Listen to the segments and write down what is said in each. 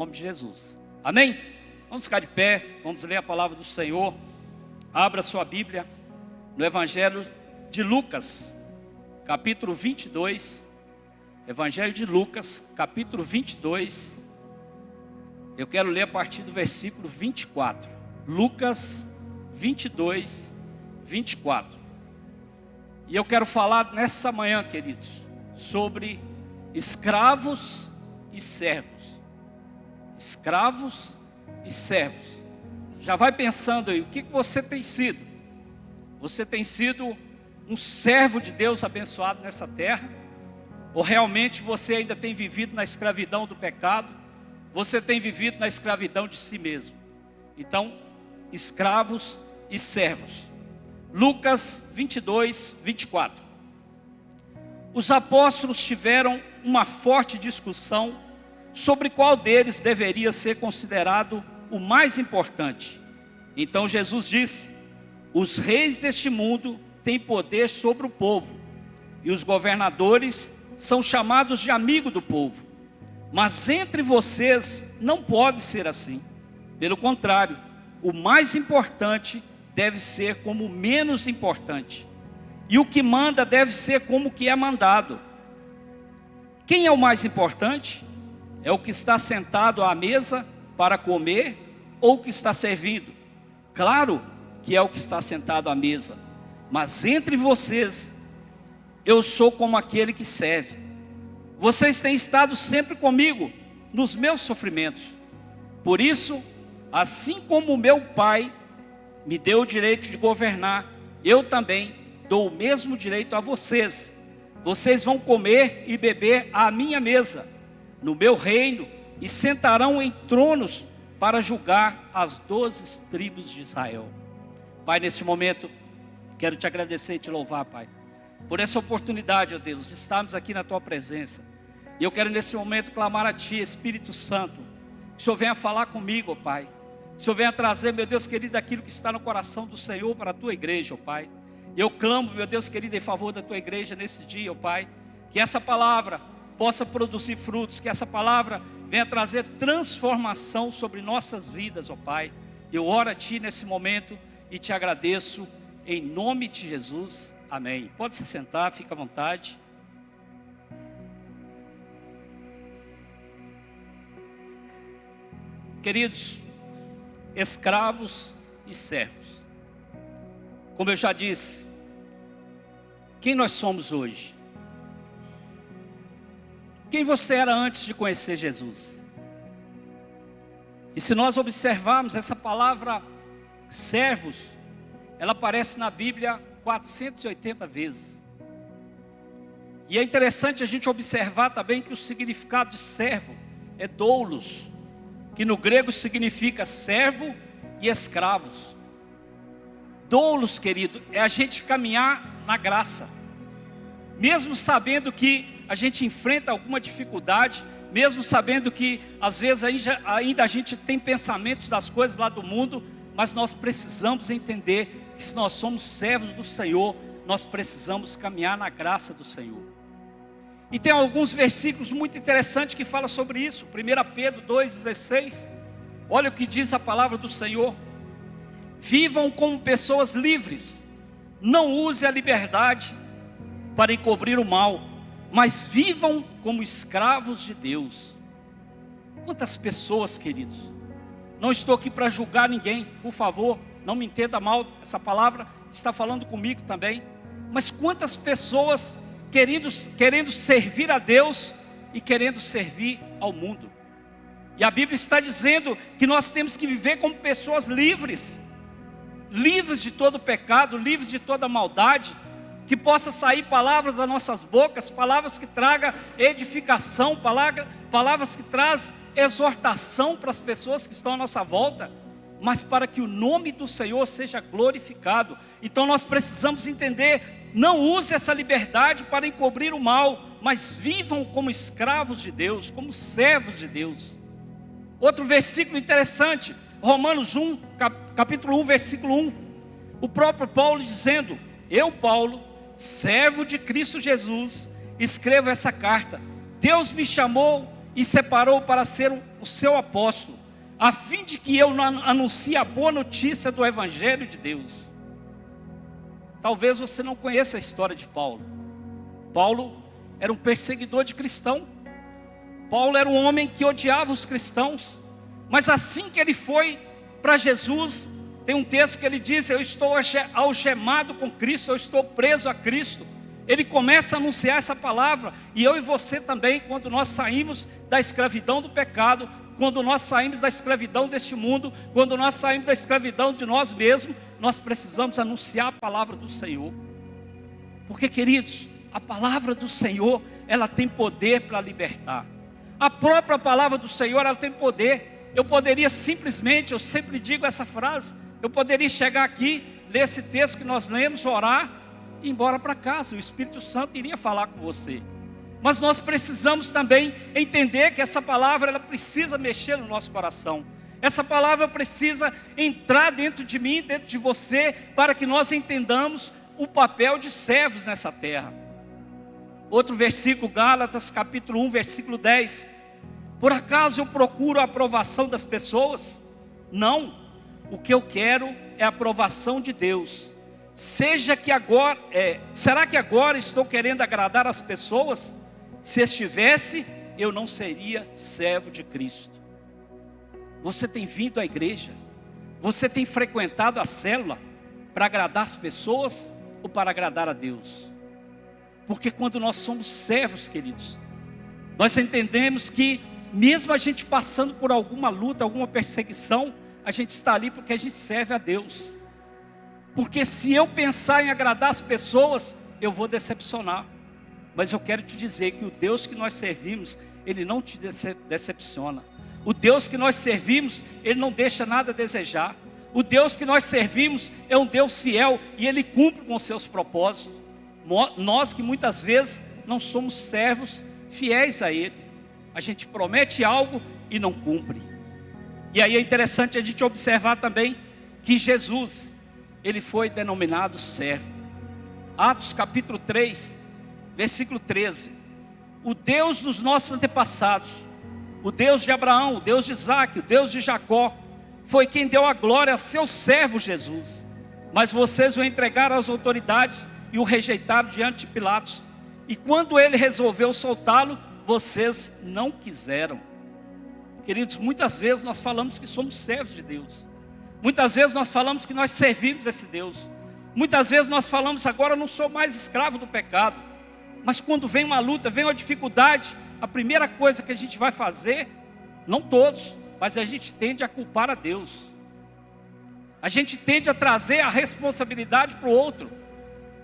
nome de Jesus. Amém? Vamos ficar de pé, vamos ler a palavra do Senhor. Abra sua Bíblia no Evangelho de Lucas, capítulo 22. Evangelho de Lucas, capítulo 22. Eu quero ler a partir do versículo 24. Lucas 22, 24. E eu quero falar nessa manhã, queridos, sobre escravos e servos. Escravos e servos. Já vai pensando aí, o que você tem sido? Você tem sido um servo de Deus abençoado nessa terra? Ou realmente você ainda tem vivido na escravidão do pecado? Você tem vivido na escravidão de si mesmo? Então, escravos e servos. Lucas 22, 24. Os apóstolos tiveram uma forte discussão sobre qual deles deveria ser considerado o mais importante. Então Jesus disse: os reis deste mundo têm poder sobre o povo, e os governadores são chamados de amigo do povo. Mas entre vocês não pode ser assim. Pelo contrário, o mais importante deve ser como o menos importante, e o que manda deve ser como o que é mandado. Quem é o mais importante? É o que está sentado à mesa para comer ou o que está servindo? Claro que é o que está sentado à mesa. Mas entre vocês, eu sou como aquele que serve. Vocês têm estado sempre comigo nos meus sofrimentos. Por isso, assim como o meu Pai me deu o direito de governar, eu também dou o mesmo direito a vocês. Vocês vão comer e beber à minha mesa, no meu reino, e sentarão em tronos para julgar as 12 tribos de Israel. Pai, nesse momento, quero te agradecer e te louvar, Pai, por essa oportunidade, ó Deus, de estarmos aqui na tua presença. E eu quero nesse momento clamar a ti, Espírito Santo, que o Senhor venha falar comigo, ó Pai. Que o Senhor venha trazer, meu Deus querido, aquilo que está no coração do Senhor para a tua igreja, ó Pai. Eu clamo, meu Deus querido, em favor da tua igreja nesse dia, ó Pai, que essa palavra possa produzir frutos, que essa palavra venha trazer transformação sobre nossas vidas, ó Pai. Eu oro a ti nesse momento e te agradeço em nome de Jesus, amém. Pode se sentar, fica à vontade. Queridos, escravos e servos. Como eu já disse, quem nós somos hoje? Quem você era antes de conhecer Jesus? E se nós observarmos essa palavra servos, ela aparece na Bíblia 480 vezes. E é interessante a gente observar também que o significado de servo é doulos, que no grego significa servo e escravos. Doulos, querido, é a gente caminhar na graça, mesmo sabendo que a gente enfrenta alguma dificuldade, mesmo sabendo que às vezes ainda a gente tem pensamentos das coisas lá do mundo, mas nós precisamos entender que se nós somos servos do Senhor, nós precisamos caminhar na graça do Senhor. E tem alguns versículos muito interessantes que falam sobre isso. 1 Pedro 2,16, olha o que diz a palavra do Senhor: vivam como pessoas livres, não use a liberdade para encobrir o mal, mas vivam como escravos de Deus. Quantas pessoas, queridos, não estou aqui para julgar ninguém, por favor, não me entenda mal, essa palavra está falando comigo também, mas quantas pessoas querendo servir a Deus e querendo servir ao mundo. E a Bíblia está dizendo que nós temos que viver como pessoas livres, livres de todo pecado, livres de toda maldade, que possa sair palavras das nossas bocas, palavras que tragam edificação, palavras que trazem exortação para as pessoas que estão à nossa volta, mas para que o nome do Senhor seja glorificado. Então nós precisamos entender, não use essa liberdade para encobrir o mal, mas vivam como escravos de Deus, como servos de Deus. Outro versículo interessante, Romanos 1, capítulo 1, versículo 1, o próprio Paulo dizendo: eu, Paulo, servo de Cristo Jesus, escrevo essa carta. Deus me chamou e separou para ser o seu apóstolo, a fim de que eu anuncie a boa notícia do Evangelho de Deus. Talvez você não conheça a história de Paulo. Paulo era um perseguidor de cristão. Paulo era um homem que odiava os cristãos. Mas assim que ele foi para Jesus, tem um texto que ele diz: eu estou algemado com Cristo, eu estou preso a Cristo. Ele começa a anunciar essa palavra. E eu e você também, quando nós saímos da escravidão do pecado, quando nós saímos da escravidão deste mundo, quando nós saímos da escravidão de nós mesmos, nós precisamos anunciar a palavra do Senhor. Porque, queridos, a palavra do Senhor, ela tem poder para libertar. A própria palavra do Senhor, ela tem poder. Eu poderia simplesmente, eu sempre digo essa frase, eu poderia chegar aqui, ler esse texto que nós lemos, orar e ir embora para casa. O Espírito Santo iria falar com você. Mas nós precisamos também entender que essa palavra, ela precisa mexer no nosso coração. Essa palavra precisa entrar dentro de mim, dentro de você, para que nós entendamos o papel de servos nessa terra. Outro versículo, Gálatas capítulo 1, versículo 10. Por acaso eu procuro a aprovação das pessoas? Não. O que eu quero é a aprovação de Deus. Será que agora estou querendo agradar as pessoas? Se estivesse, eu não seria servo de Cristo. Você tem vindo à igreja? Você tem frequentado a célula para agradar as pessoas ou para agradar a Deus? Porque quando nós somos servos, queridos, nós entendemos que mesmo a gente passando por alguma luta, alguma perseguição, a gente está ali porque a gente serve a Deus. Porque se eu pensar em agradar as pessoas, eu vou decepcionar. Mas eu quero te dizer que o Deus que nós servimos, Ele não te decepciona. O Deus que nós servimos, Ele não deixa nada a desejar. O Deus que nós servimos é um Deus fiel e Ele cumpre com os seus propósitos. Nós que muitas vezes não somos servos fiéis a Ele. A gente promete algo e não cumpre. E aí é interessante a gente observar também que Jesus, Ele foi denominado servo. Atos capítulo 3, versículo 13. O Deus dos nossos antepassados, o Deus de Abraão, o Deus de Isaac, o Deus de Jacó, foi quem deu a glória a seu servo Jesus. Mas vocês o entregaram às autoridades e o rejeitaram diante de Pilatos. E quando ele resolveu soltá-lo, vocês não quiseram. Queridos, muitas vezes nós falamos que somos servos de Deus. Muitas vezes nós falamos que nós servimos esse Deus. Muitas vezes nós falamos: agora eu não sou mais escravo do pecado. Mas quando vem uma luta, vem uma dificuldade, a primeira coisa que a gente vai fazer, não todos, mas a gente tende a culpar a Deus. A gente tende a trazer a responsabilidade para o outro.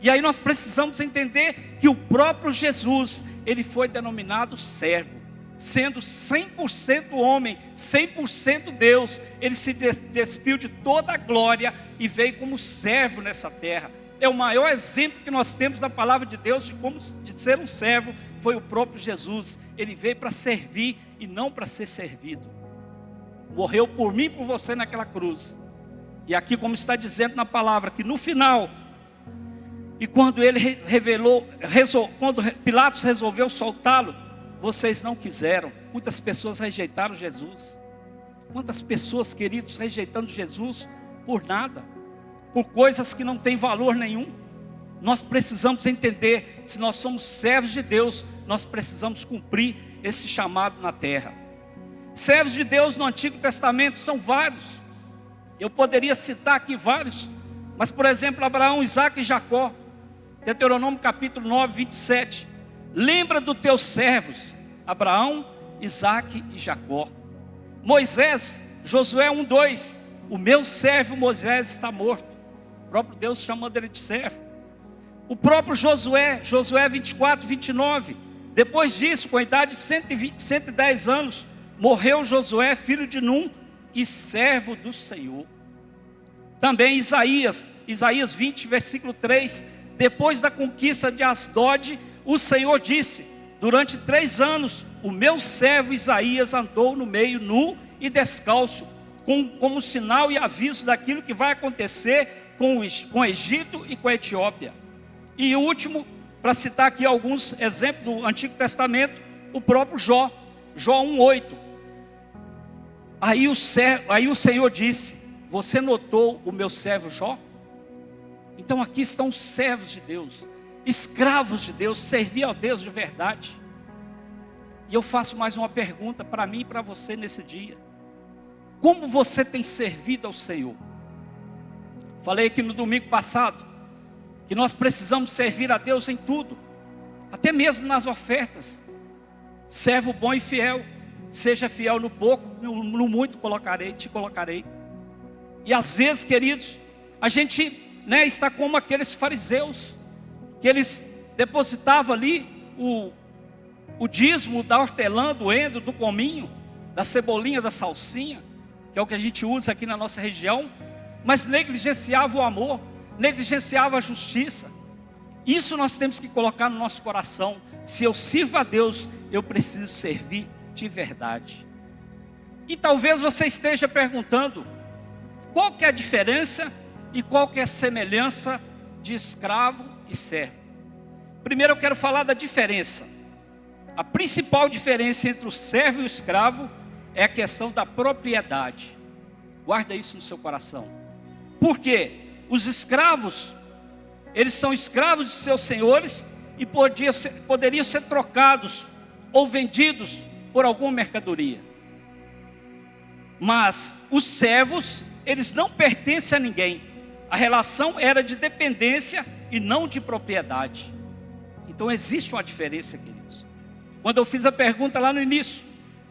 E aí nós precisamos entender que o próprio Jesus, Ele foi denominado servo. Sendo 100% homem, 100% Deus, Ele se despiu de toda a glória e veio como servo nessa terra. É o maior exemplo que nós temos na palavra de Deus de ser um servo, foi o próprio Jesus. Ele veio para servir e não para ser servido. Morreu por mim e por você naquela cruz. E aqui, como está dizendo na palavra, que no final, e quando ele quando Pilatos resolveu soltá-lo, vocês não quiseram. Muitas pessoas rejeitaram Jesus. Quantas pessoas, queridos, rejeitando Jesus por nada, por coisas que não têm valor nenhum. Nós precisamos entender, se nós somos servos de Deus, nós precisamos cumprir esse chamado na terra. Servos de Deus no Antigo Testamento são vários. Eu poderia citar aqui vários, mas por exemplo, Abraão, Isaac e Jacó. Deuteronômio capítulo 9, 27. Lembra dos teus servos, Abraão, Isaac e Jacó. Moisés, Josué 1, 2. O meu servo Moisés está morto. O próprio Deus chamando ele de servo. O próprio Josué 24, 29. Depois disso, com a idade de 110 anos, morreu Josué, filho de Num, e servo do Senhor. Também Isaías 20, versículo 3. Depois da conquista de Asdod, o Senhor disse: durante 3 anos, o meu servo Isaías andou no meio nu e descalço, como sinal e aviso daquilo que vai acontecer com o Egito e com a Etiópia. E o último, para citar aqui alguns exemplos do Antigo Testamento, o próprio Jó. Jó 1:8. Aí o Senhor disse: você notou o meu servo Jó? Então aqui estão os servos de Deus, escravos de Deus, servir ao Deus de verdade. E eu faço mais uma pergunta para mim e para você nesse dia: como você tem servido ao Senhor? Falei aqui no domingo passado que nós precisamos servir a Deus em tudo, até mesmo nas ofertas. Servo bom e fiel, seja fiel no pouco, no muito te colocarei. E às vezes, queridos, a gente está como aqueles fariseus, que eles depositavam ali o dízimo da hortelã, do endro, do cominho, da cebolinha, da salsinha, que é o que a gente usa aqui na nossa região, mas negligenciava o amor, negligenciava a justiça. Isso nós temos que colocar no nosso coração. Se eu sirvo a Deus, eu preciso servir de verdade. E talvez você esteja perguntando: qual que é a diferença e qual que é a semelhança de escravo e servo? Primeiro eu quero falar da diferença. A principal diferença entre o servo e o escravo é a questão da propriedade. Guarda isso no seu coração. Por quê? Os escravos, eles são escravos de seus senhores e poderiam ser trocados ou vendidos por alguma mercadoria. Mas os servos, eles não pertencem a ninguém. A relação era de dependência e não de propriedade. Então existe uma diferença, queridos. Quando eu fiz a pergunta lá no início,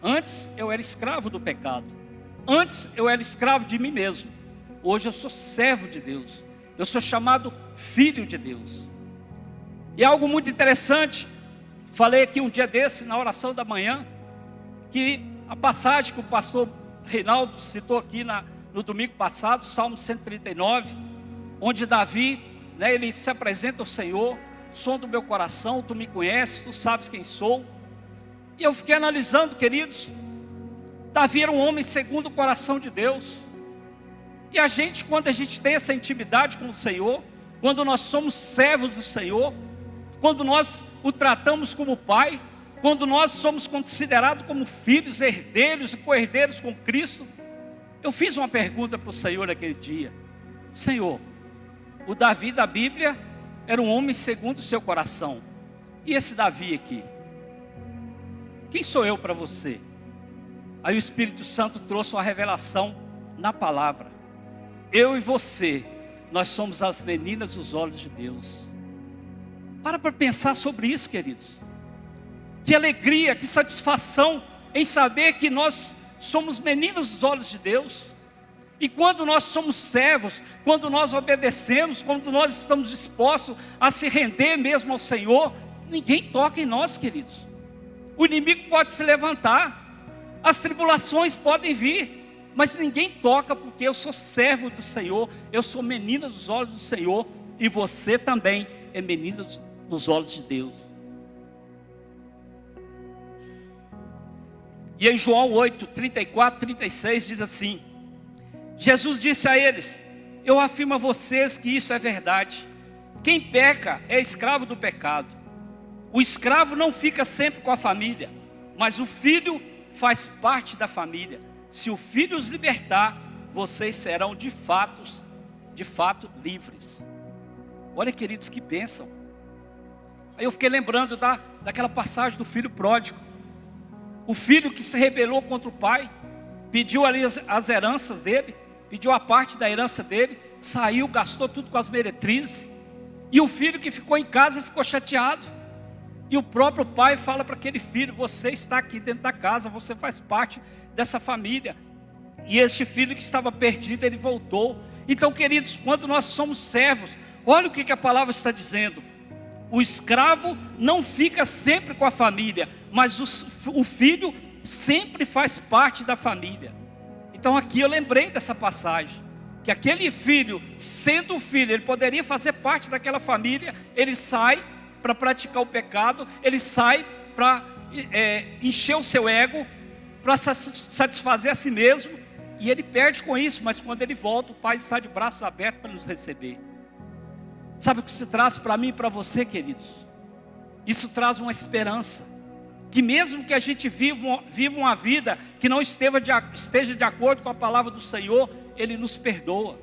antes eu era escravo do pecado, antes eu era escravo de mim mesmo. Hoje eu sou servo de Deus, eu sou chamado filho de Deus. E é algo muito interessante. Falei aqui um dia desse, na oração da manhã, que a passagem que o pastor Reinaldo citou aqui no domingo passado, Salmo 139, onde Davi, ele se apresenta ao Senhor: som do meu coração, tu me conheces, tu sabes quem sou. E eu fiquei analisando, queridos, Davi era um homem segundo o coração de Deus. E a gente, quando a gente tem essa intimidade com o Senhor, quando nós somos servos do Senhor, quando nós o tratamos como pai, quando nós somos considerados como filhos, herdeiros e co-herdeiros com Cristo, eu fiz uma pergunta para o Senhor naquele dia: Senhor, o Davi da Bíblia era um homem segundo o seu coração, e esse Davi aqui, quem sou eu para você? Aí o Espírito Santo trouxe uma revelação na palavra: eu e você, nós somos as meninas dos olhos de Deus. Para pensar sobre isso, queridos. Que alegria, que satisfação em saber que nós somos meninos dos olhos de Deus. E quando nós somos servos, quando nós obedecemos, quando nós estamos dispostos a se render mesmo ao Senhor, ninguém toca em nós, queridos. O inimigo pode se levantar, as tribulações podem vir, mas ninguém toca, porque eu sou servo do Senhor, eu sou menina dos olhos do Senhor, e você também é menina dos olhos de Deus. E em João 8, 34, 36 diz assim: Jesus disse a eles: eu afirmo a vocês que isso é verdade. Quem peca é escravo do pecado. O escravo não fica sempre com a família, mas o filho faz parte da família. Se o filho os libertar, vocês serão de fato livres. Olha, queridos, que bênção. Aí eu fiquei lembrando daquela passagem do filho pródigo. O filho que se rebelou contra o pai, pediu ali as heranças dele, pediu a parte da herança dele, saiu, gastou tudo com as meretrizes. E o filho que ficou em casa ficou chateado. E o próprio pai fala para aquele filho: você está aqui dentro da casa, você faz parte dessa família. E este filho que estava perdido, ele voltou. Então, queridos, quando nós somos servos, olha o que a palavra está dizendo: o escravo não fica sempre com a família, mas o filho sempre faz parte da família. Então aqui eu lembrei dessa passagem, que aquele filho, sendo filho, ele poderia fazer parte daquela família. Ele sai para praticar o pecado, ele sai para encher o seu ego, para satisfazer a si mesmo, e ele perde com isso. Mas quando ele volta, o pai está de braços abertos para nos receber. Sabe o que isso traz para mim e para você, queridos? Isso traz uma esperança. que mesmo que a gente viva uma vida que não esteja de acordo com a palavra do Senhor, Ele nos perdoa.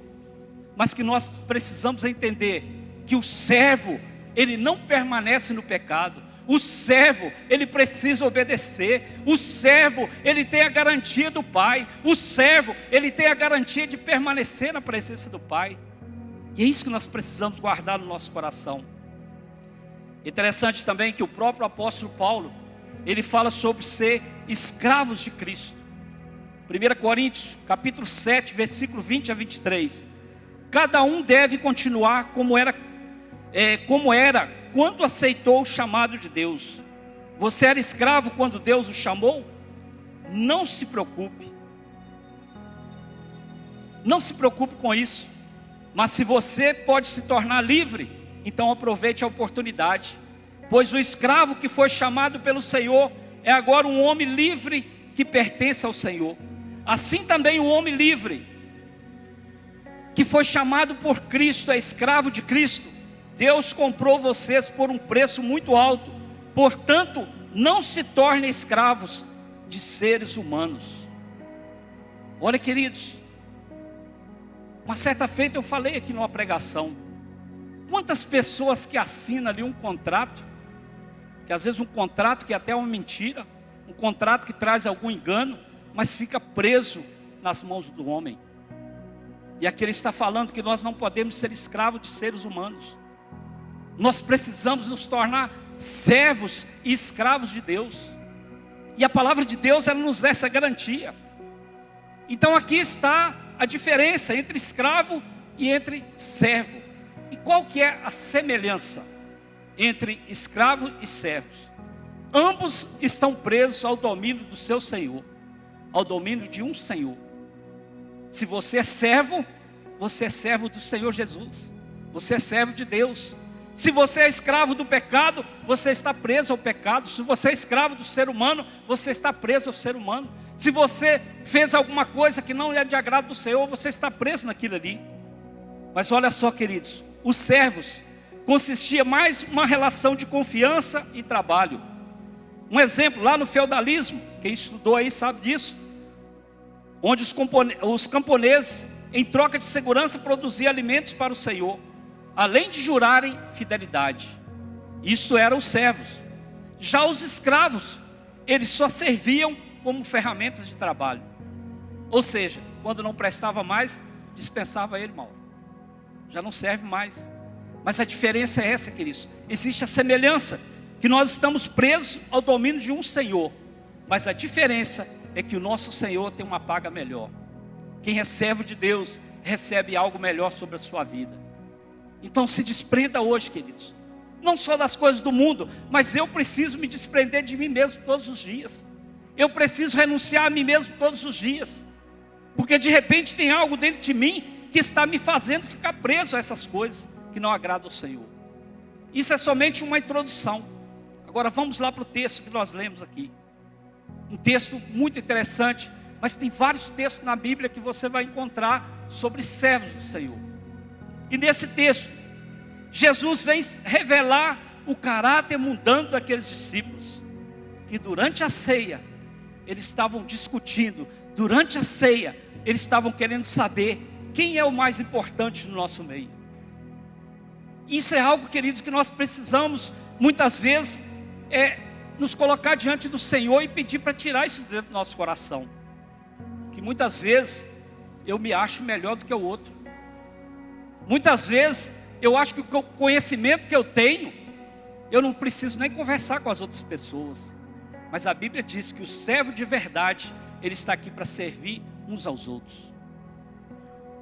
Mas que nós precisamos entender que o servo, ele não permanece no pecado. O servo, ele precisa obedecer. O servo, ele tem a garantia do Pai. O servo, ele tem a garantia de permanecer na presença do Pai. E é isso que nós precisamos guardar no nosso coração. Interessante também que o próprio apóstolo Paulo, ele fala sobre ser escravos de Cristo. 1 Coríntios, capítulo 7, versículo 20 a 23. Cada um deve continuar como era quando aceitou o chamado de Deus. Você era escravo quando Deus o chamou? Não se preocupe. Não se preocupe com isso. Mas se você pode se tornar livre, então aproveite a oportunidade. Pois o escravo que foi chamado pelo Senhor é agora um homem livre que pertence ao Senhor. Assim também o homem livre que foi chamado por Cristo é escravo de Cristo. Deus comprou vocês por um preço muito alto. Portanto, não se tornem escravos de seres humanos. Olha, queridos, uma certa feita eu falei aqui numa pregação. Quantas pessoas que assinam ali um contrato, que às vezes um contrato que até é uma mentira, um contrato que traz algum engano, mas fica preso nas mãos do homem. E aqui ele está falando que nós não podemos ser escravos de seres humanos. Nós precisamos nos tornar servos e escravos de Deus. E a palavra de Deus, ela nos dá essa garantia. Então aqui está a diferença entre escravo e entre servo. E qual que é a semelhança entre escravo e servos? Ambos estão presos ao domínio do seu Senhor, ao domínio de um Senhor. Se você é servo do Senhor Jesus. Você é servo de Deus. Se você é escravo do pecado, você está preso ao pecado. Se você é escravo do ser humano, você está preso ao ser humano. Se você fez alguma coisa que não é de agrado do Senhor, você está preso naquilo ali. Mas olha só, queridos, os servos consistia mais uma relação de confiança e trabalho. Um exemplo, lá no feudalismo, quem estudou aí sabe disso, onde os camponeses, em troca de segurança, produziam alimentos para o Senhor, além de jurarem fidelidade. Isto eram os servos. Já os escravos, eles só serviam como ferramentas de trabalho. Ou seja, quando não prestava mais, dispensava ele mal. Já não serve mais. Mas a diferença é essa, queridos. Existe a semelhança, que nós estamos presos ao domínio de um Senhor. Mas a diferença é que o nosso Senhor tem uma paga melhor. Quem é servo de Deus, recebe algo melhor sobre a sua vida. Então se desprenda hoje, queridos. Não só das coisas do mundo, mas eu preciso me desprender de mim mesmo todos os dias. Eu preciso renunciar a mim mesmo todos os dias. Porque de repente tem algo dentro de mim que está me fazendo ficar preso a essas coisas que não agradam ao Senhor. Isso é somente uma introdução. Agora vamos lá para o texto que nós lemos aqui. Um texto muito interessante, mas tem vários textos na Bíblia que você vai encontrar sobre servos do Senhor. E nesse texto, Jesus vem revelar o caráter mundano daqueles discípulos, que durante a ceia, eles estavam discutindo, durante a ceia, eles estavam querendo saber quem é o mais importante no nosso meio. Isso é algo, queridos, que nós precisamos, muitas vezes, nos colocar diante do Senhor e pedir para tirar isso dentro do nosso coração. Que muitas vezes, eu me acho melhor do que o outro. Muitas vezes, eu acho que o conhecimento que eu tenho, eu não preciso nem conversar com as outras pessoas. Mas a Bíblia diz que o servo de verdade, ele está aqui para servir uns aos outros.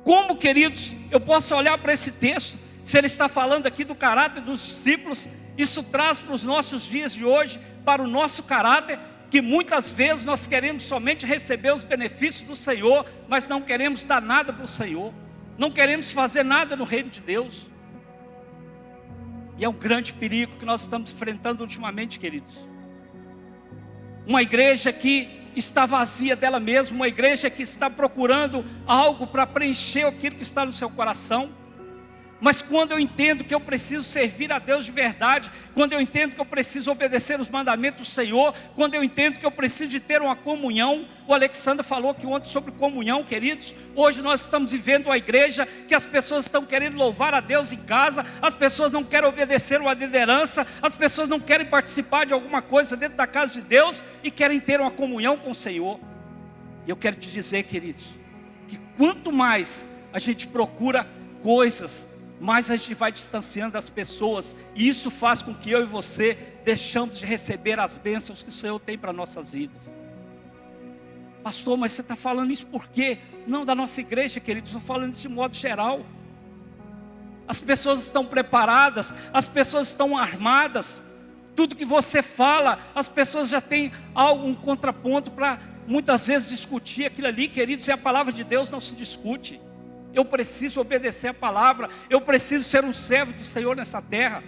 Como, queridos, eu posso olhar para esse texto, se ele está falando aqui do caráter dos discípulos, isso traz para os nossos dias de hoje, para o nosso caráter, que muitas vezes nós queremos somente receber os benefícios do Senhor, mas não queremos dar nada para o Senhor, não queremos fazer nada no reino de Deus. E é um grande perigo que nós estamos enfrentando ultimamente, queridos. Uma igreja que está vazia dela mesma, uma igreja que está procurando algo para preencher aquilo que está no seu coração. Mas quando eu entendo que eu preciso servir a Deus de verdade, quando eu entendo que eu preciso obedecer os mandamentos do Senhor, quando eu entendo que eu preciso de ter uma comunhão, o Alexandre falou que ontem sobre comunhão, queridos. Hoje nós estamos vivendo uma igreja que as pessoas estão querendo louvar a Deus em casa, as pessoas não querem obedecer uma liderança, as pessoas não querem participar de alguma coisa dentro da casa de Deus e querem ter uma comunhão com o Senhor. E eu quero te dizer, queridos, que quanto mais a gente procura coisas, mais a gente vai distanciando das pessoas, e isso faz com que eu e você deixamos de receber as bênçãos que o Senhor tem para nossas vidas. Pastor, mas você está falando isso por quê? Não, da nossa igreja, queridos, estou falando isso de modo geral. As pessoas estão preparadas, as pessoas estão armadas, tudo que você fala, as pessoas já têm um contraponto para muitas vezes discutir aquilo ali, queridos, e a palavra de Deus não se discute. Eu preciso obedecer a palavra, eu preciso ser um servo do Senhor nessa terra.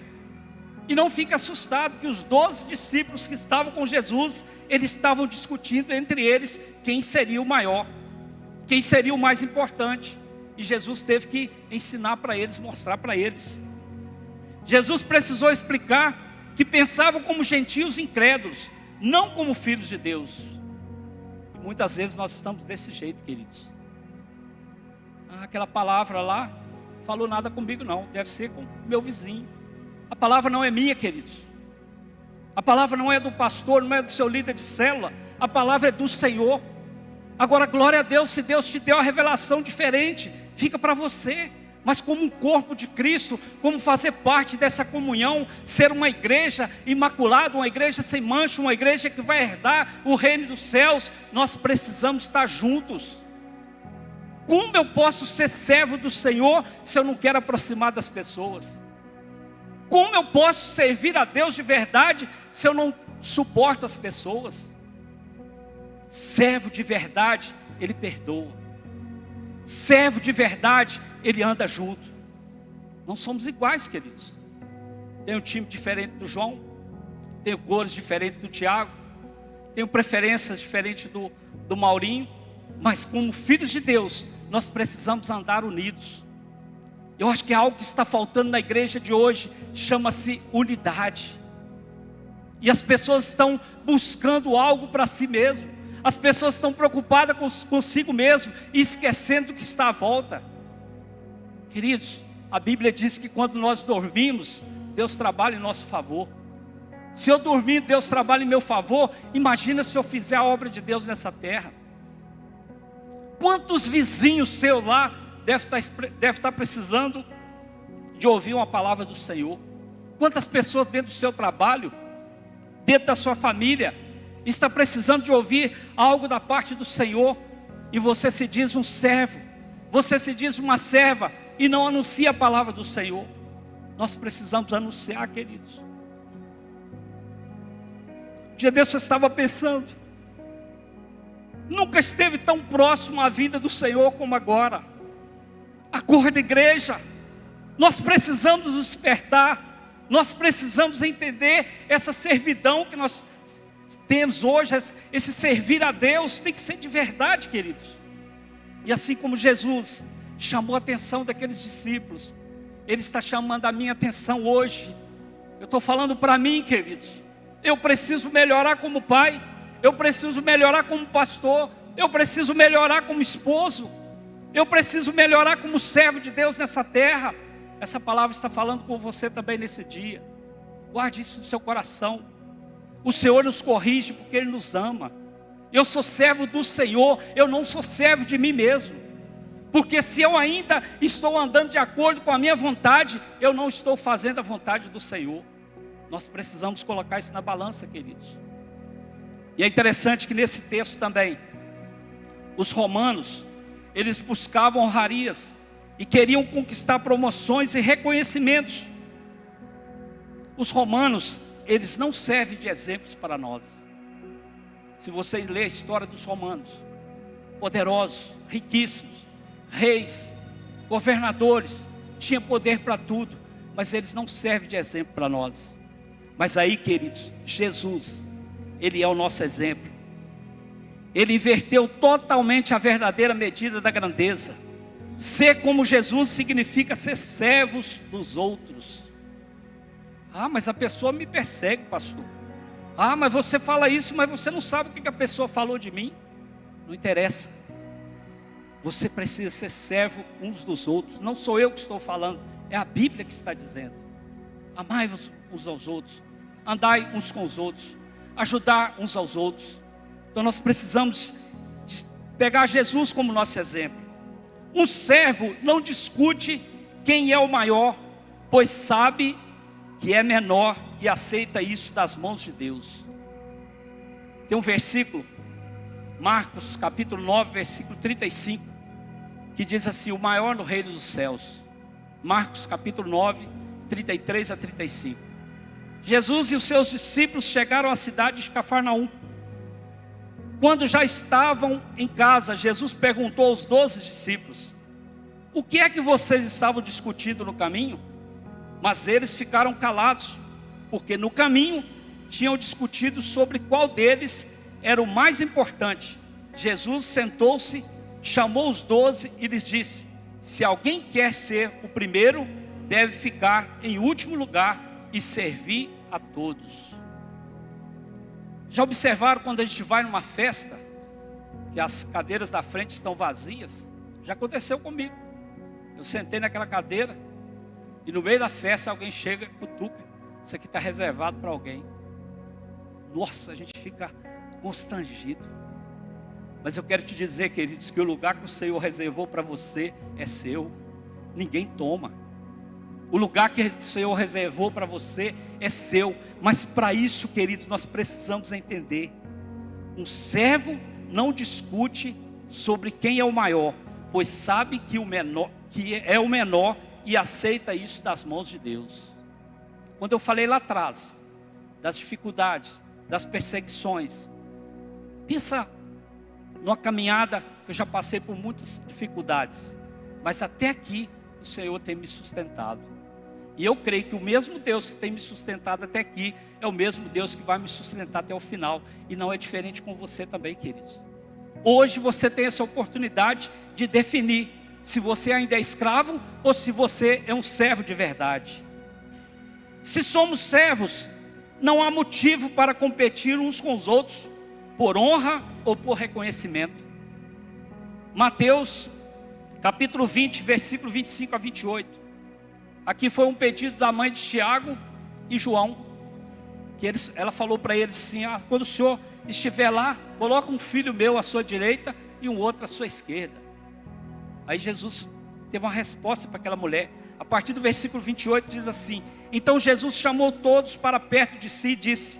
E não fique assustado que os 12 discípulos que estavam com Jesus, eles estavam discutindo entre eles quem seria o maior, quem seria o mais importante. E Jesus teve que ensinar para eles, mostrar para eles. Jesus precisou explicar que pensavam como gentios incrédulos, não como filhos de Deus. E muitas vezes nós estamos desse jeito, queridos. Aquela palavra lá, falou nada comigo não, deve ser com o meu vizinho. A palavra não é minha, queridos. A palavra não é do pastor, não é do seu líder de célula. A palavra é do Senhor. Agora, glória a Deus, se Deus te deu uma revelação diferente, fica para você. Mas como um corpo de Cristo, como fazer parte dessa comunhão, ser uma igreja imaculada, uma igreja sem mancha, uma igreja que vai herdar o reino dos céus, nós precisamos estar juntos. Como eu posso ser servo do Senhor se eu não quero aproximar das pessoas? Como eu posso servir a Deus de verdade se eu não suporto as pessoas? Servo de verdade, ele perdoa. Servo de verdade, ele anda junto. Não somos iguais, queridos. Tenho um time diferente do João, tenho cores diferentes do Tiago, tenho preferências diferentes do Maurinho, mas como filhos de Deus, nós precisamos andar unidos. Eu acho que é algo que está faltando na igreja de hoje, chama-se unidade. E as pessoas estão buscando algo para si mesmo. As pessoas estão preocupadas consigo mesmo e esquecendo que está à volta. Queridos, a Bíblia diz que quando nós dormimos, Deus trabalha em nosso favor. Se eu dormir, Deus trabalha em meu favor. Imagina se eu fizer a obra de Deus nessa terra. Quantos vizinhos seus lá deve estar precisando de ouvir uma palavra do Senhor? Quantas pessoas dentro do seu trabalho, dentro da sua família, está precisando de ouvir algo da parte do Senhor? E você se diz um servo, você se diz uma serva e não anuncia a palavra do Senhor. Nós precisamos anunciar, queridos. Um dia desse eu estava pensando, nunca esteve tão próximo à vida do Senhor como agora. Acorda, igreja, nós precisamos nos despertar, nós precisamos entender essa servidão que nós temos hoje, esse servir a Deus tem que ser de verdade, queridos. E assim como Jesus chamou a atenção daqueles discípulos, Ele está chamando a minha atenção hoje. Eu estou falando para mim, queridos, eu preciso melhorar como pai, eu preciso melhorar como pastor, eu preciso melhorar como esposo, eu preciso melhorar como servo de Deus nessa terra. Essa palavra está falando com você também nesse dia. Guarde isso no seu coração. O Senhor nos corrige porque Ele nos ama. Eu sou servo do Senhor, eu não sou servo de mim mesmo. Porque se eu ainda estou andando de acordo com a minha vontade, eu não estou fazendo a vontade do Senhor. Nós precisamos colocar isso na balança, queridos. E é interessante que nesse texto também, os romanos, eles buscavam honrarias e queriam conquistar promoções e reconhecimentos. Os romanos, eles não servem de exemplos para nós. Se você ler a história dos romanos, poderosos, riquíssimos, reis, governadores, tinha poder para tudo, mas eles não servem de exemplo para nós. Mas aí, queridos, Jesus, Ele é o nosso exemplo. Ele inverteu totalmente a verdadeira medida da grandeza. Ser como Jesus significa ser servos dos outros. Ah, mas a pessoa me persegue, pastor. Ah, mas você fala isso, mas você não sabe o que a pessoa falou de mim. Não interessa. Você precisa ser servo uns dos outros. Não sou eu que estou falando, é a Bíblia que está dizendo. Amai-vos uns aos outros, andai uns com os outros, ajudar uns aos outros. Então nós precisamos pegar Jesus como nosso exemplo. Um servo não discute quem é o maior, pois sabe que é menor e aceita isso das mãos de Deus. Tem um versículo, Marcos capítulo 9, versículo 35, que diz assim: o maior no reino dos céus. Marcos capítulo 9, 33 a 35. Jesus e os seus discípulos chegaram à cidade de Cafarnaum. Quando já estavam em casa, Jesus perguntou aos 12 discípulos: o que é que vocês estavam discutindo no caminho? Mas eles ficaram calados, porque no caminho tinham discutido sobre qual deles era o mais importante. Jesus sentou-se, chamou os 12 e lhes disse: se alguém quer ser o primeiro, deve ficar em último lugar e servir a todos. Já observaram quando a gente vai numa festa, que as cadeiras da frente estão vazias? Já aconteceu comigo. Eu sentei naquela cadeira e no meio da festa alguém chega e cutuca: isso aqui está reservado para alguém. Nossa, a gente fica constrangido. Mas eu quero te dizer, queridos, que o lugar que o Senhor reservou para você é seu. Ninguém toma. O lugar que o Senhor reservou para você é seu. Mas para isso, queridos, nós precisamos entender: um servo não discute sobre quem é o maior, pois sabe que é o menor e aceita isso das mãos de Deus. Quando eu falei lá atrás das dificuldades, das perseguições, pensa numa caminhada que eu já passei por muitas dificuldades, mas até aqui o Senhor tem me sustentado. E eu creio que o mesmo Deus que tem me sustentado até aqui é o mesmo Deus que vai me sustentar até o final. E não é diferente com você também, queridos. Hoje você tem essa oportunidade de definir se você ainda é escravo ou se você é um servo de verdade. Se somos servos, não há motivo para competir uns com os outros por honra ou por reconhecimento. Mateus capítulo 20, versículo 25 a 28. Aqui foi um pedido da mãe de Tiago e João, que ela falou para eles assim: quando o senhor estiver lá, coloca um filho meu à sua direita e um outro à sua esquerda. Aí Jesus teve uma resposta para aquela mulher. A partir do versículo 28 diz assim: então Jesus chamou todos para perto de si e disse: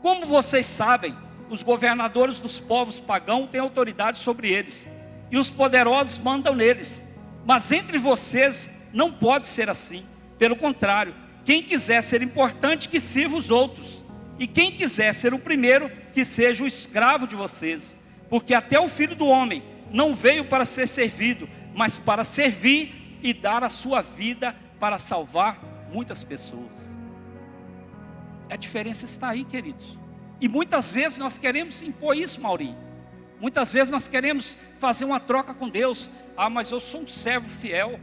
como vocês sabem, os governadores dos povos pagãos têm autoridade sobre eles, e os poderosos mandam neles. Mas entre vocês não pode ser assim. Pelo contrário, quem quiser ser importante, que sirva os outros. E quem quiser ser o primeiro, que seja o escravo de vocês. Porque até o Filho do Homem não veio para ser servido, mas para servir e dar a sua vida para salvar muitas pessoas. A diferença está aí, queridos. E muitas vezes nós queremos impor isso, Maurinho. Muitas vezes nós queremos fazer uma troca com Deus. Ah, mas eu sou um servo fiel.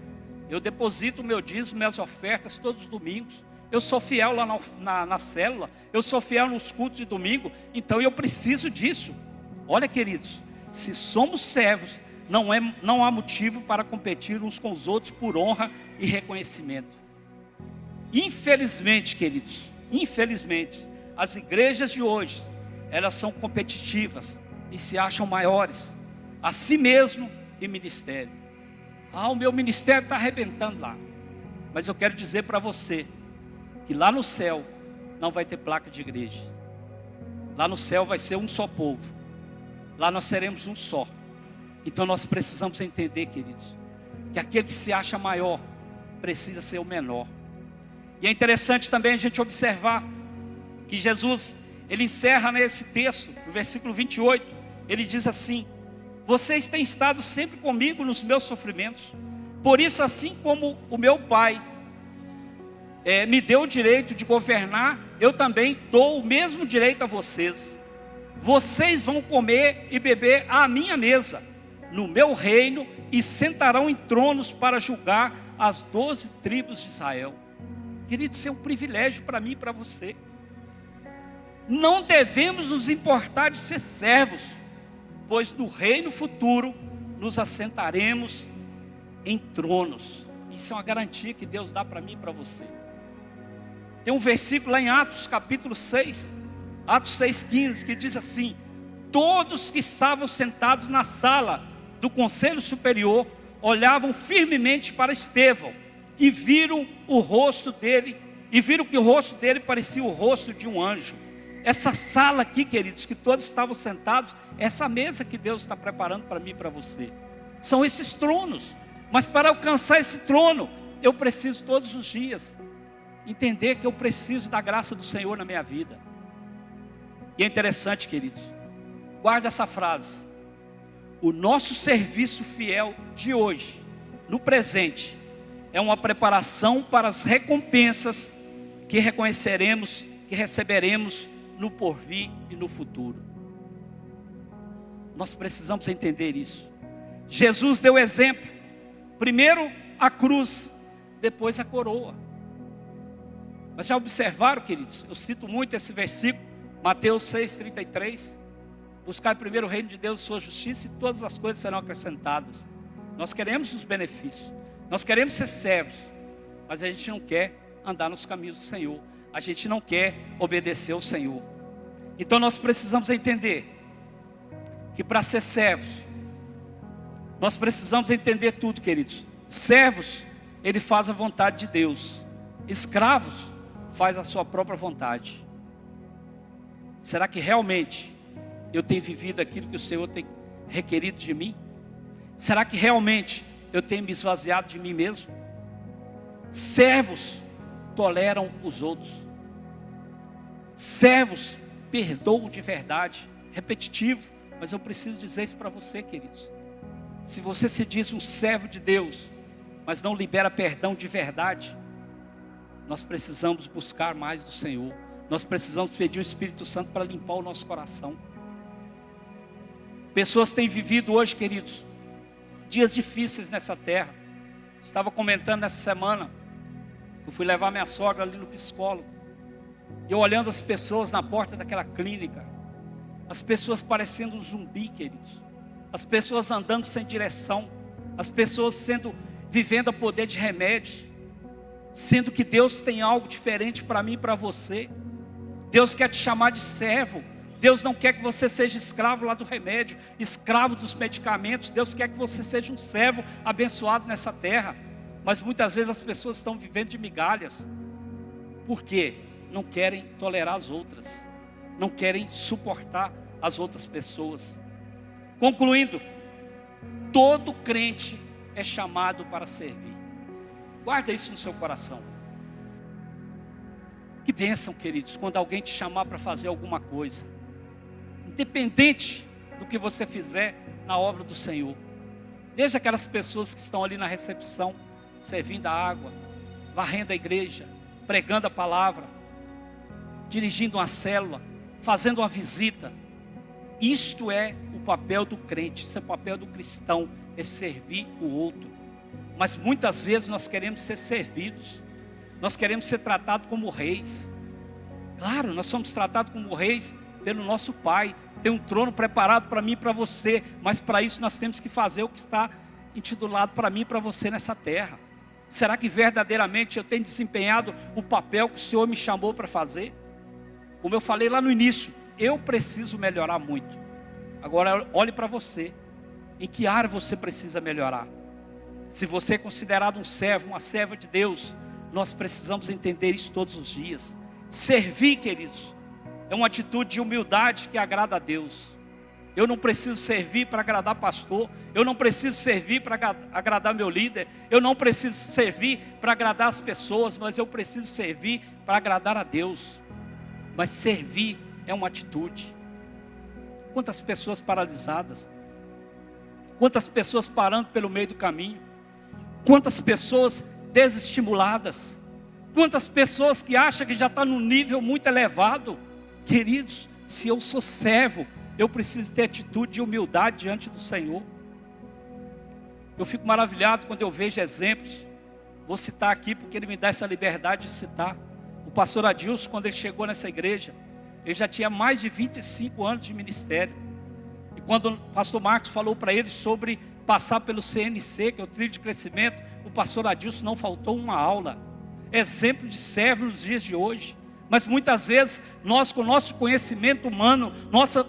Eu deposito o meu dízimo, minhas ofertas todos os domingos. Eu sou fiel lá na célula. Eu sou fiel nos cultos de domingo. Então eu preciso disso. Olha, queridos, se somos servos, não há motivo para competir uns com os outros por honra e reconhecimento. Infelizmente, queridos, infelizmente, as igrejas de hoje, elas são competitivas e se acham maiores a si mesmo e ministério. Ah, o meu ministério está arrebentando lá. Mas eu quero dizer para você que lá no céu não vai ter placa de igreja. Lá no céu vai ser um só povo. Lá nós seremos um só. Então nós precisamos entender, queridos, que aquele que se acha maior precisa ser o menor. E é interessante também a gente observar que Jesus, ele encerra nesse texto, no versículo 28, ele diz assim: vocês têm estado sempre comigo nos meus sofrimentos. Por isso, assim como o meu Pai me deu o direito de governar, eu também dou o mesmo direito a vocês. Vocês vão comer e beber à minha mesa, no meu reino e sentarão em tronos para julgar as 12 tribos de Israel. Querido, isso é um privilégio para mim e para você. Não devemos nos importar de ser servos, pois no reino futuro nos assentaremos em tronos. Isso é uma garantia que Deus dá para mim e para você. Tem um versículo lá em Atos capítulo 6, Atos 6,15, que diz assim: todos que estavam sentados na sala do conselho superior olhavam firmemente para Estevão e viram o rosto dele, e viram que o rosto dele parecia o rosto de um anjo. Essa sala aqui, queridos, que todos estavam sentados, essa mesa que Deus está preparando para mim e para você, são esses tronos. Mas para alcançar esse trono, eu preciso todos os dias entender que eu preciso da graça do Senhor na minha vida. E é interessante, queridos, guarda essa frase: o nosso serviço fiel de hoje, no presente, é uma preparação para as recompensas que reconheceremos, que receberemos no porvir e no futuro. Nós precisamos entender isso. Jesus deu exemplo: primeiro a cruz, depois a coroa. Mas já observaram, queridos? Eu cito muito esse versículo, Mateus 6,33. Buscar primeiro o reino de Deus e sua justiça, e todas as coisas serão acrescentadas. Nós queremos os benefícios, nós queremos ser servos, mas a gente não quer andar nos caminhos do Senhor, a gente não quer obedecer ao Senhor. Então nós precisamos entender que para ser servos, nós precisamos entender tudo, queridos. Servos, ele faz a vontade de Deus. Escravos, faz a sua própria vontade. Será que realmente eu tenho vivido aquilo que o Senhor tem requerido de mim? Será que realmente eu tenho me esvaziado de mim mesmo? Servos toleram os outros. Servos perdoam de verdade. Repetitivo, mas eu preciso dizer isso para você, queridos. Se você se diz um servo de Deus, mas não libera perdão de verdade, nós precisamos buscar mais do Senhor. Nós precisamos pedir o Espírito Santo para limpar o nosso coração. Pessoas têm vivido hoje, queridos, dias difíceis nessa terra. Estava comentando nessa semana, eu fui levar minha sogra ali no psicólogo, e eu olhando as pessoas na porta daquela clínica, as pessoas parecendo um zumbi, queridos, as pessoas andando sem direção, as pessoas vivendo a poder de remédios, sendo que Deus tem algo diferente para mim e para você. Deus quer te chamar de servo. Deus não quer que você seja escravo lá do remédio, escravo dos medicamentos. Deus quer que você seja um servo abençoado nessa terra. Mas muitas vezes as pessoas estão vivendo de migalhas. Por quê? Não querem tolerar as outras, não querem suportar as outras pessoas. Concluindo, todo crente é chamado para servir. Guarda isso no seu coração. Que bênção, queridos, quando alguém te chamar para fazer alguma coisa, independente do que você fizer na obra do Senhor. Desde aquelas pessoas que estão ali na recepção, servindo a água, varrendo a igreja, pregando a palavra, dirigindo uma célula, fazendo uma visita. Isto é o papel do crente, isso é o papel do cristão, é servir o outro. Mas muitas vezes nós queremos ser servidos, nós queremos ser tratados como reis. Claro, nós somos tratados como reis pelo nosso Pai, tem um trono preparado para mim e para você, mas para isso nós temos que fazer o que está intitulado para mim e para você nessa terra. Será que verdadeiramente eu tenho desempenhado o papel que o Senhor me chamou para fazer? Como eu falei lá no início, eu preciso melhorar muito. Agora olhe para você, em que área você precisa melhorar? Se você é considerado um servo, uma serva de Deus, nós precisamos entender isso todos os dias. Servir, queridos, é uma atitude de humildade que agrada a Deus. Eu não preciso servir para agradar pastor, eu não preciso servir para agradar meu líder, eu não preciso servir para agradar as pessoas, mas eu preciso servir para agradar a Deus. Mas servir é uma atitude. Quantas pessoas paralisadas, quantas pessoas parando pelo meio do caminho, quantas pessoas desestimuladas, quantas pessoas que acham que já está num nível muito elevado. Queridos, se eu sou servo, eu preciso ter atitude de humildade diante do Senhor. Eu fico maravilhado quando eu vejo exemplos. Vou citar aqui porque ele me dá essa liberdade de citar. O pastor Adilson, quando ele chegou nessa igreja, ele já tinha mais de 25 anos de ministério. E quando o pastor Marcos falou para ele sobre passar pelo CNC, que é o trilho de crescimento, o pastor Adilson não faltou uma aula. Exemplo de servo nos dias de hoje. Mas muitas vezes, nós com o nosso conhecimento humano,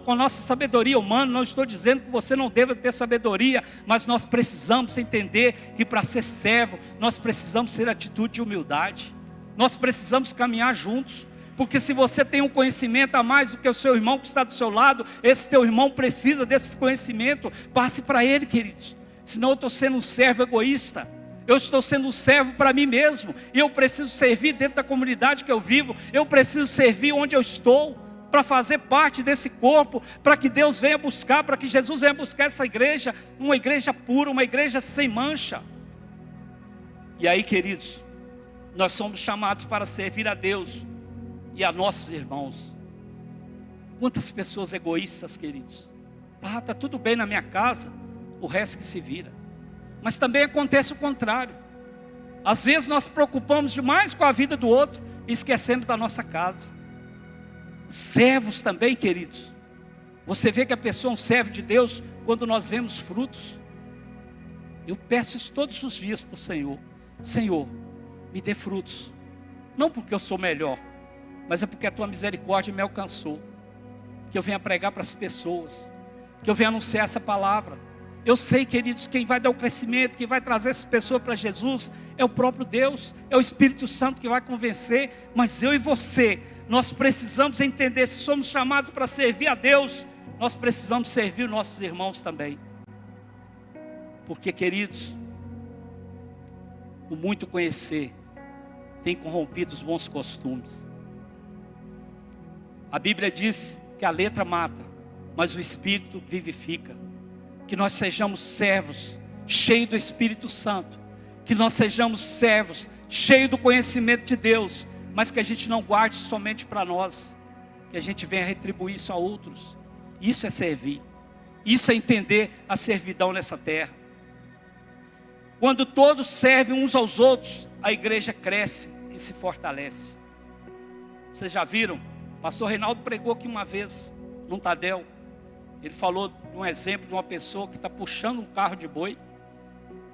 com a nossa sabedoria humana, não estou dizendo que você não deva ter sabedoria, mas nós precisamos entender que para ser servo, nós precisamos ter atitude de humildade. Nós precisamos caminhar juntos. Porque se você tem um conhecimento a mais do que o seu irmão que está do seu lado, esse teu irmão precisa desse conhecimento, passe para ele, queridos. Senão eu estou sendo um servo egoísta. Eu estou sendo um servo para mim mesmo. E eu preciso servir dentro da comunidade que eu vivo. Eu preciso servir onde eu estou, para fazer parte desse corpo, para que Deus venha buscar, para que Jesus venha buscar essa igreja, uma igreja pura, uma igreja sem mancha. E aí, queridos, nós somos chamados para servir a Deus e a nossos irmãos. Quantas pessoas egoístas, queridos. Está tudo bem na minha casa, o resto que se vira. Mas também acontece o contrário. Às vezes nós preocupamos demais com a vida do outro e esquecemos da nossa casa. Servos também, queridos. Você vê que a pessoa é um servo de Deus quando nós vemos frutos. Eu peço isso todos os dias para o Senhor. Senhor, me dê frutos. Não porque eu sou melhor, mas é porque a tua misericórdia me alcançou. Que eu venha pregar para as pessoas, que eu venha anunciar essa palavra. Eu sei, queridos, quem vai dar o crescimento, quem vai trazer essa pessoa para Jesus, é o próprio Deus, é o Espírito Santo que vai convencer. Mas eu e você, nós precisamos entender, se somos chamados para servir a Deus, nós precisamos servir os nossos irmãos também. Porque, queridos, o muito conhecer tem corrompido os bons costumes. A Bíblia diz que a letra mata, mas o Espírito vivifica. Que nós sejamos servos, cheios do Espírito Santo. Que nós sejamos servos, cheios do conhecimento de Deus. Mas que a gente não guarde somente para nós. Que a gente venha retribuir isso a outros. Isso é servir. Isso é entender a servidão nessa terra. Quando todos servem uns aos outros, a igreja cresce e se fortalece. Vocês já viram? O pastor Reinaldo pregou aqui uma vez, num Tadel. Ele falou de um exemplo de uma pessoa que está puxando um carro de boi.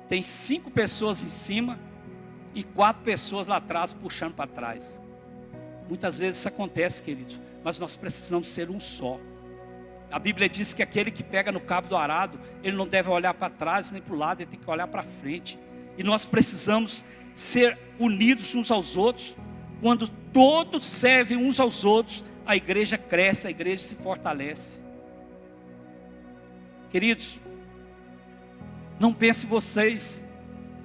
Tem 5 pessoas em cima e 4 pessoas lá atrás puxando para trás. Muitas vezes isso acontece, queridos, mas nós precisamos ser um só. A Bíblia diz que aquele que pega no cabo do arado, ele não deve olhar para trás nem para o lado, ele tem que olhar para frente. E nós precisamos ser unidos uns aos outros. Quando todos servem uns aos outros, a igreja cresce, a igreja se fortalece. Queridos, não pense vocês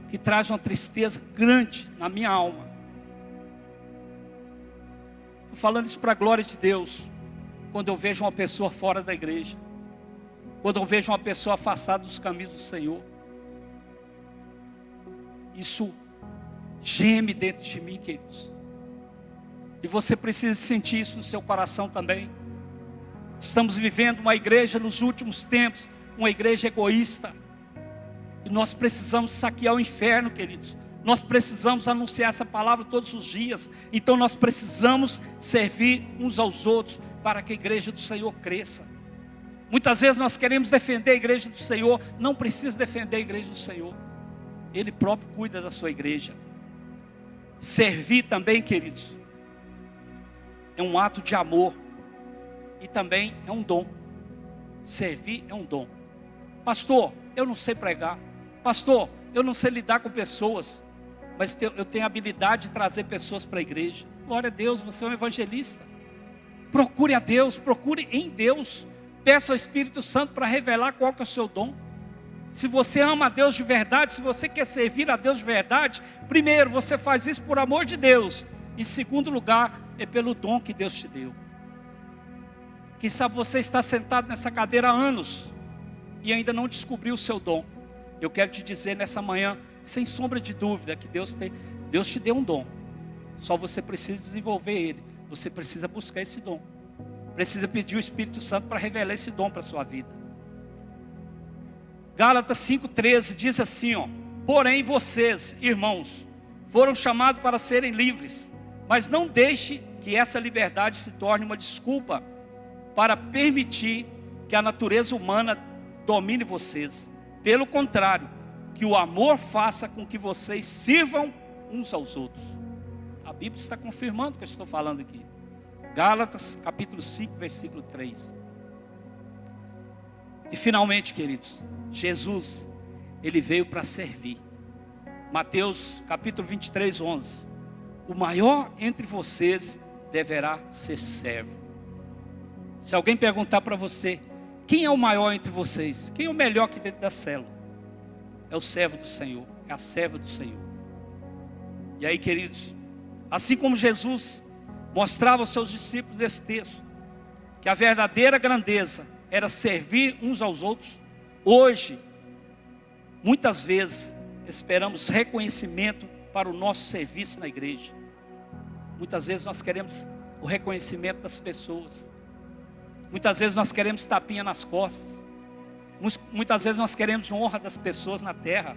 que traz uma tristeza grande na minha alma. Estou falando isso para a glória de Deus. Quando eu vejo uma pessoa fora da igreja, quando eu vejo uma pessoa afastada dos caminhos do Senhor, isso geme dentro de mim, queridos. E você precisa sentir isso no seu coração também. Estamos vivendo uma igreja nos últimos tempos, uma igreja egoísta. E nós precisamos saquear o inferno, queridos. Nós precisamos anunciar essa palavra todos os dias. Então nós precisamos servir uns aos outros para que a igreja do Senhor cresça. Muitas vezes nós queremos defender a igreja do Senhor. Não precisa defender a igreja do Senhor. Ele próprio cuida da sua igreja. Servir também, queridos, é um ato de amor. E também é um dom. Servir é um dom. Pastor, eu não sei pregar. Pastor, eu não sei lidar com pessoas. Mas eu tenho a habilidade de trazer pessoas para a igreja. Glória a Deus, você é um evangelista. Procure a Deus, procure em Deus. Peça ao Espírito Santo para revelar qual que é o seu dom. Se você ama a Deus de verdade, se você quer servir a Deus de verdade, primeiro, você faz isso por amor de Deus. Em segundo lugar, é pelo dom que Deus te deu. Quem sabe você está sentado nessa cadeira há anos e ainda não descobriu o seu dom. Eu quero te dizer nessa manhã, sem sombra de dúvida, que Deus te deu um dom. Só você precisa desenvolver ele. Você precisa buscar esse dom. Precisa pedir o Espírito Santo para revelar esse dom para a sua vida. Gálatas 5,13 diz assim, ó: porém vocês, irmãos, foram chamados para serem livres, mas não deixe que essa liberdade se torne uma desculpa para permitir que a natureza humana domine vocês. Pelo contrário, que o amor faça com que vocês sirvam uns aos outros. A Bíblia está confirmando o que eu estou falando aqui. Gálatas capítulo 5, versículo 3. E finalmente, queridos, Jesus, Ele veio para servir. Mateus capítulo 23, 11. O maior entre vocês deverá ser servo. Se alguém perguntar para você, quem é o maior entre vocês? Quem é o melhor aqui dentro da célula? É o servo do Senhor, é a serva do Senhor. E aí, queridos, assim como Jesus mostrava aos seus discípulos nesse texto, que a verdadeira grandeza era servir uns aos outros, hoje, muitas vezes, esperamos reconhecimento para o nosso serviço na igreja. Muitas vezes nós queremos o reconhecimento das pessoas. Muitas vezes nós queremos tapinha nas costas. Muitas vezes nós queremos honra das pessoas na terra.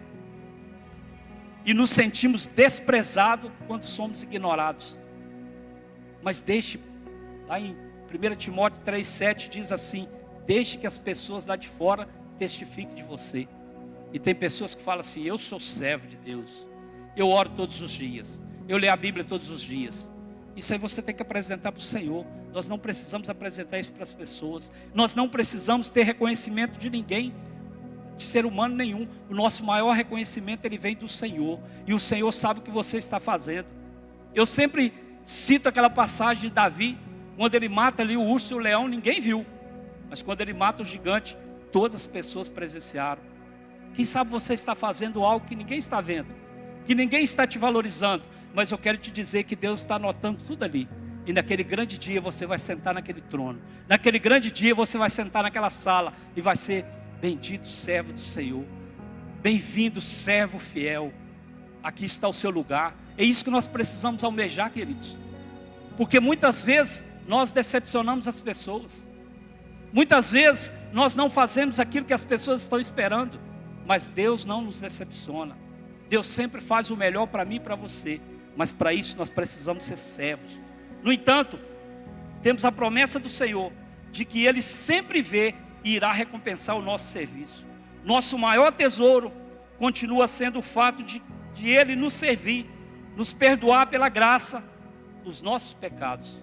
E nos sentimos desprezados quando somos ignorados. Mas deixe, lá em 1 Timóteo 3,7 diz assim: deixe que as pessoas lá de fora testifiquem de você. E tem pessoas que falam assim: eu sou servo de Deus, eu oro todos os dias, eu leio a Bíblia todos os dias. Isso aí você tem que apresentar para o Senhor. Nós não precisamos apresentar isso para as pessoas. Nós não precisamos ter reconhecimento de ninguém, de ser humano nenhum. O nosso maior reconhecimento, ele vem do Senhor. E o Senhor sabe o que você está fazendo. Eu sempre cito aquela passagem de Davi, quando ele mata ali o urso e o leão, ninguém viu. Mas quando ele mata o gigante, todas as pessoas presenciaram. Quem sabe você está fazendo algo que ninguém está vendo, que ninguém está te valorizando, mas eu quero te dizer que Deus está anotando tudo ali. E naquele grande dia você vai sentar naquele trono. Naquele grande dia você vai sentar naquela sala e vai ser: bendito servo do Senhor, bem-vindo servo fiel, aqui está o seu lugar. É isso que nós precisamos almejar, queridos. Porque muitas vezes nós decepcionamos as pessoas. Muitas vezes nós não fazemos aquilo que as pessoas estão esperando. Mas Deus não nos decepciona. Deus sempre faz o melhor para mim e para você. Mas para isso nós precisamos ser servos. No entanto, temos a promessa do Senhor de que Ele sempre vê e irá recompensar o nosso serviço. Nosso maior tesouro continua sendo o fato de Ele nos servir, nos perdoar pela graça os nossos pecados.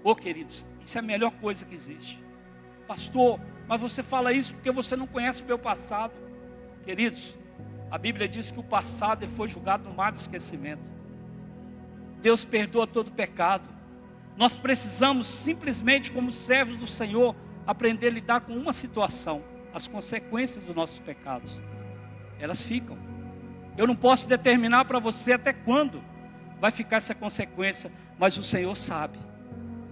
Oh, queridos, isso é a melhor coisa que existe. Pastor, mas você fala isso porque você não conhece o meu passado. Queridos, a Bíblia diz que o passado ele foi julgado no mar do esquecimento. Deus perdoa todo pecado. Nós precisamos simplesmente, como servos do Senhor, aprender a lidar com uma situação: as consequências dos nossos pecados. Elas ficam. Eu não posso determinar para você até quando vai ficar essa consequência, mas o Senhor sabe,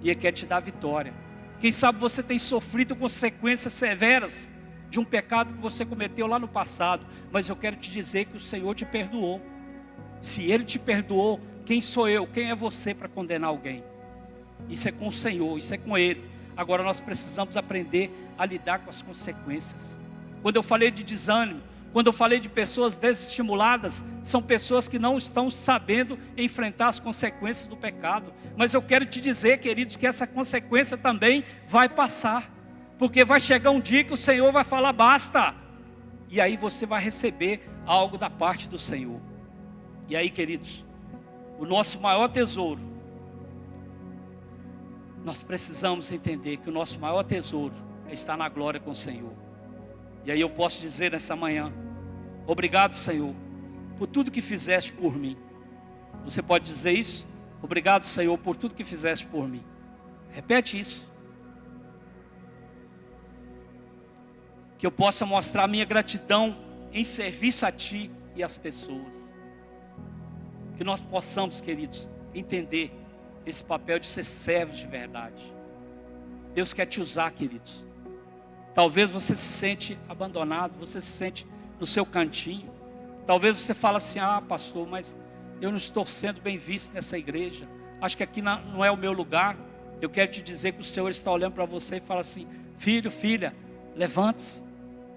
e Ele quer te dar vitória. Quem sabe você tem sofrido consequências severas de um pecado que você cometeu lá no passado, mas eu quero te dizer que o Senhor te perdoou. Se Ele te perdoou, quem sou eu? Quem é você para condenar alguém? Isso é com o Senhor, isso é com Ele. Agora nós precisamos aprender a lidar com as consequências. Quando eu falei de desânimo, quando eu falei de pessoas desestimuladas, são pessoas que não estão sabendo enfrentar as consequências do pecado. Mas eu quero te dizer, queridos, que essa consequência também vai passar. Porque vai chegar um dia que o Senhor vai falar: basta. E aí você vai receber algo da parte do Senhor. E aí, queridos, o nosso maior tesouro, nós precisamos entender que o nosso maior tesouro é estar na glória com o Senhor. E aí eu posso dizer nessa manhã: obrigado, Senhor, por tudo que fizeste por mim. Você pode dizer isso? Obrigado, Senhor, por tudo que fizeste por mim. Repete isso. Que eu possa mostrar minha gratidão em serviço a Ti e às pessoas. Que nós possamos, queridos, entender esse papel de ser servos de verdade. Deus quer te usar, queridos. Talvez você se sente abandonado, você se sente no seu cantinho. Talvez você fale assim: ah, pastor, mas eu não estou sendo bem visto nessa igreja. Acho que aqui não é o meu lugar. Eu quero te dizer que o Senhor está olhando para você e fala assim: filho, filha, levante-se.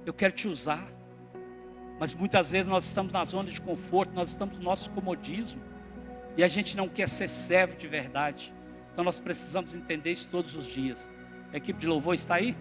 eu quero te usar. Mas muitas vezes nós estamos na zona de conforto, nós estamos no nosso comodismo, e a gente não quer ser servo de verdade. Então nós precisamos entender isso todos os dias. A equipe de louvor está aí?